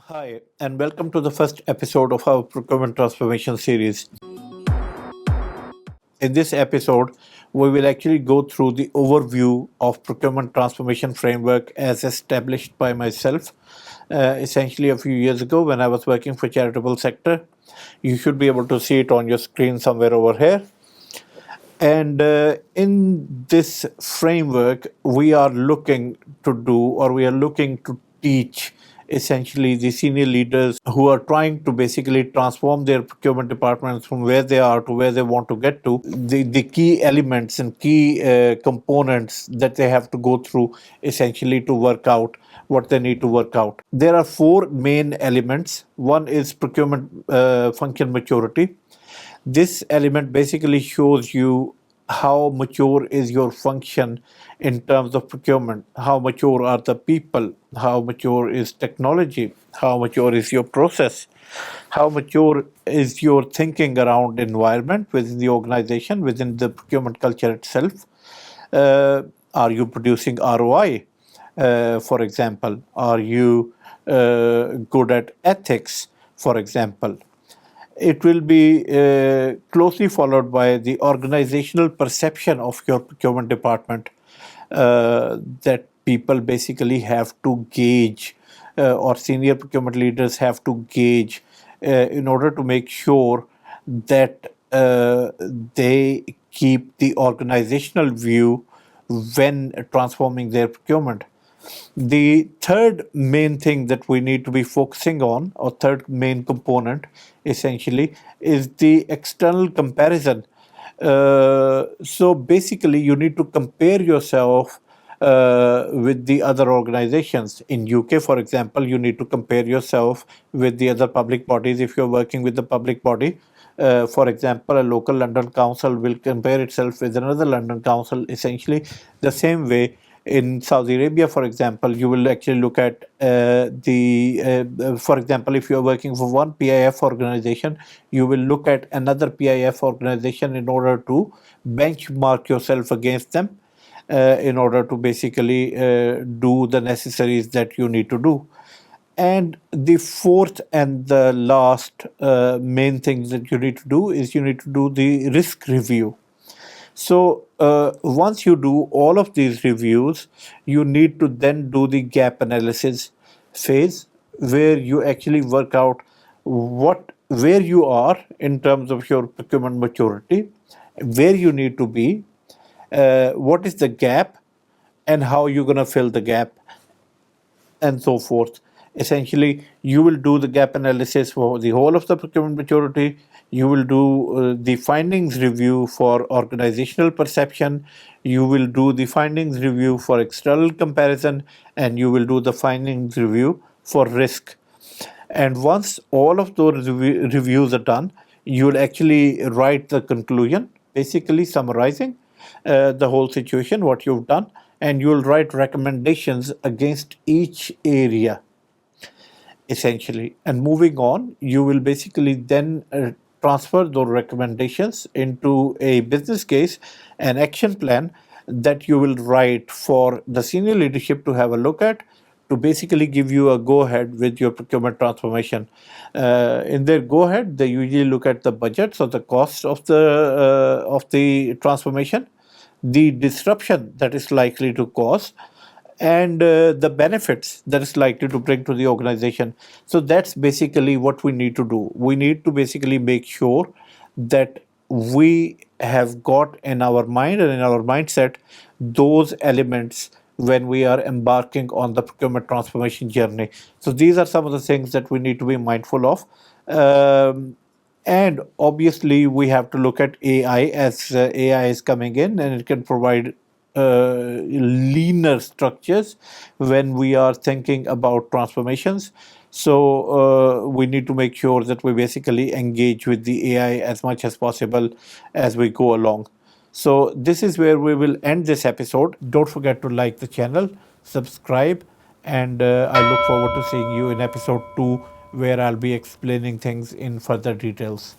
Hi, and welcome to the first episode of our Procurement Transformation series. In this episode, we will actually go through the overview of Procurement Transformation Framework as established by myself, essentially a few years ago when I was working for charitable sector. You should be able to see it on your screen somewhere over here. And in this framework, we are looking to do, or we are looking to teach essentially the senior leaders who are trying to basically transform their procurement departments from where they are to where they want to get to, the key elements and key components that they have to go through essentially to work out what they need to work out. There are four main elements. One is procurement function maturity. This element basically shows you how mature is your function in terms of procurement, how mature are the people, how mature is technology, how mature is your process, how mature is your thinking around environment within the organization, within the procurement culture itself. Are you producing ROI, for example? Are you good at ethics, for example? It will be closely followed by the organizational perception of your procurement department that people basically have to gauge, or senior procurement leaders have to gauge in order to make sure that they keep the organizational view when transforming their procurement. The third main thing that we need to be focusing on, or third main component essentially, is the external comparison. So basically, you need to compare yourself with the other organizations. In UK, for example, you need to compare yourself with the other public bodies if you're working with the public body. For example, a local London council will compare itself with another London council, essentially the same way. In Saudi Arabia, for example, you will actually look at for example, if you're working for one PIF organization, you will look at another PIF organization in order to benchmark yourself against them, in order to basically do the necessaries that you need to do. And the fourth and the last main thing that you need to do is you need to do the risk review. So once you do all of these reviews, you need to then do the gap analysis phase, where you actually work out where you are in terms of your procurement maturity, where you need to be, what is the gap, and how you're going to fill the gap, and so forth. Essentially, you will do the gap analysis for the whole of the procurement maturity. You will do the findings review for organizational perception. You will do the findings review for external comparison, and you will do the findings review for risk. And once all of those reviews are done, you will actually write the conclusion, basically summarizing the whole situation, what you've done, and you will write recommendations against each area, essentially. And moving on, you will basically then transfer those recommendations into a business case, an action plan that you will write for the senior leadership to have a look at, to basically give you a go ahead with your procurement transformation. In their go ahead, they usually look at the budgets or the costs of the transformation, the disruption that is likely to cause, and the benefits that is likely to bring to the organization. So that's basically what we need to do. We need to basically make sure that we have got in our mind and in our mindset those elements when we are embarking on the procurement transformation journey. So these are some of the things that we need to be mindful of. And obviously, we have to look at AI, as AI is coming in and it can provide leaner structures when we are thinking about transformations. So we need to make sure that we basically engage with the AI as much as possible as we go along. So this is where we will end this episode. Don't forget to like the channel, subscribe, and I look forward to seeing you in episode 2, where I'll be explaining things in further details.